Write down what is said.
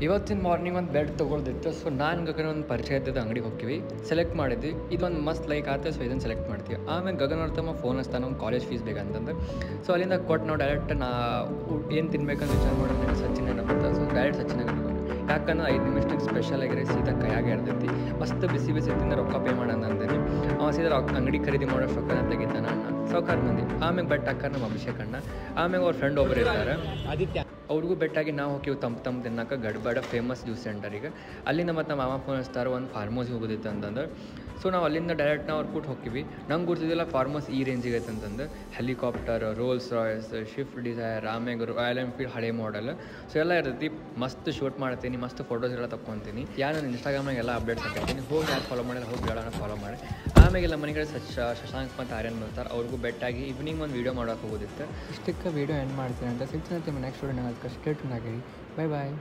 ಇವತ್ತಿನ ಮಾರ್ನಿಂಗ್ ಒಂದು bed ತೊಗೊಳ್ದಿತ್ತು. So ನಾನು ಗಗನ ಒಂದು ಪರಿಚಯ ಇದ್ದದ್ದು ಅಂಗಡಿಗೆ ಹೋಗ್ತೀವಿ, ಸೆಲೆಕ್ಟ್ ಮಾಡಿದ್ವಿ. ಇದೊಂದು ಮಸ್ತ್ ಲೈಕ್ ಆಗುತ್ತೆ. ಸೊ ಇದನ್ನು ಸೆಲೆಕ್ಟ್ ಮಾಡ್ತೀವಿ. ಆಮೇಲೆ ಗಗನ ಅವ್ರ ತಮ್ಮ ಫೋನ್ ಹಚ್ತಾನೆ, ಒಂದು ಕಾಲೇಜ್ ಫೀಸ್ ಬೇಕಂತಂದು. ಸೊ ಅಲ್ಲಿಂದ ಕೊಟ್ಟು ನಾವು ಡೈರೆಕ್ಟ್ ಏನು ತಿನ್ಬೇಕಂತ ವಿಚಾರ ಮಾಡೋದು ಸಚಿನ್ ಏನಪ್ಪತ್ತ. ಸೊ ಡೈರೆಕ್ಟ್ ಸಚಿನಾಗ ಯಾಕಂದ್ರೆ 5 ನಿಮಿಷಕ್ಕೆ ಸ್ಪೆಷಲ್ ಆಗಿರೋ ಸೀದಾ ಕೈಯಾಗೆ ಇರ್ತೈತಿ. ಮಸ್ತ್ ಬಿಸಿ ಬಿಸಿ ತಿಂದ ರೊಕ್ಕ ಪೇ ಮಾಡೋಣ ಅಂದೇನೆ ಸೀದಾ ಅಂಗಡಿ ಖರೀದಿ ಮಾಡೋ ರೊಕ್ಕನ ತೆಗಿತಾನೆ ಅಣ್ಣ ಸಾವ್ಕಾರ ಮಂದಿ. ಆಮೇಲೆ ಬೆಟ್ ಹಾಕಾರ ನಮ್ಮ ಅಭಿಷೇಕ್ ಅಣ್ಣ. ಆಮೇಲೆ ಅವ್ರ ಫ್ರೆಂಡ್ ಒಬ್ಬರು ಇರ್ತಾರೆ ಆದಿತ್ಯ, ಅವ್ರಿಗೂ ಬೆಟ್ಟಾಗಿ ನಾವು ಹೋಗಿವು ತಮ್ಮ ತಿನ್ನಕ್ಕೆ ಗಡ್ಬಡ ಫೇಮಸ್ ಜ್ಯೂಸ್ ಸೆಂಟರಿಗೆ. ಅಲ್ಲಿಂದ ಮತ್ತು ನಮ್ಮ ಮಾಮ ಫೋನ್ ಹಚ್ತಾರೆ ಒಂದು ಫಾರ್ಮ್ ಹೌಸ್ ಹೋಗೋದಿತ್ತು ಅಂತಂದ್ರೆ. ಸೊ ನಾವು ಅಲ್ಲಿಂದ ಡೈರೆಕ್ಟ್ ನಾವು ಅವ್ರು ಕೂಟ್ ಹೋಗ್ತೀವಿ. ನಂಗೆ ಗುರ್ತಿದ್ದಿಲ್ಲ ಫಾರ್ಮ್ ಹೌಸ್ ಈ ರೇಂಜಿಗೆ ಐತೆ ಅಂತಂದು. Helicopter, Rolls Royce, Swift Dzire, ಆಮೇಲೆ ರಾಯಲ್ ಎನ್ಫೀಲ್ಡ್ ಹಳೆ ಮಾಡಲ್. ಸೊ ಎಲ್ಲ ಇರ್ತೈತಿ. ಮಸ್ತ್ ಶೂಟ್ ಮಾಡ್ತೀನಿ, ಮಸ್ತ್ ಫೋಟೋಸ್ ಎಲ್ಲ ತಗೊತೀನಿ. ನಾನು ಇನ್ಸ್ಟಾಗ್ರಾಮಾಗ ಎಲ್ಲ ಅಪ್ಡೇಟ್ಸ್ ಹಾಕಿರ್ತೀನಿ. ಹೋಗಿ ಯಾರು ಫಾಲೋ ಮಾಡಿಲ್ಲ ಹೋಗಿ ಹೇಳೋಣ ಫಾಲೋ ಮಾಡಿ. ಆಮೇಲೆಲ್ಲ ಮನೆಗಳ ಶಶಾಂಕ್ ಮತ್ತು ಆರ್ಯನ್ ಬರ್ತಾರೆ. ಅವ್ರಿಗೂ ಬೆಟ್ಟಾಗಿ ಈವ್ನಿಂಗ್ ಒಂದು ವೀಡಿಯೋ ಮಾಡೋಕೆ ಹೋಗೋದಿತ್ತು. ಇಷ್ಟಕ್ಕೆ ವೀಡಿಯೋ ಎಂಡ್ ಮಾಡ್ತೀನಿ ಅಂತ ಸಿಗ್ತೀನಿ. ನೆಕ್ಸ್ಟ್ ವೀಡಿಯೋ ನಾನು ಅದಕ್ಕೆ ಸ್ಟೇಟ್ ಆಗಿರಿ. ಬಾಯ್ ಬಾಯ್.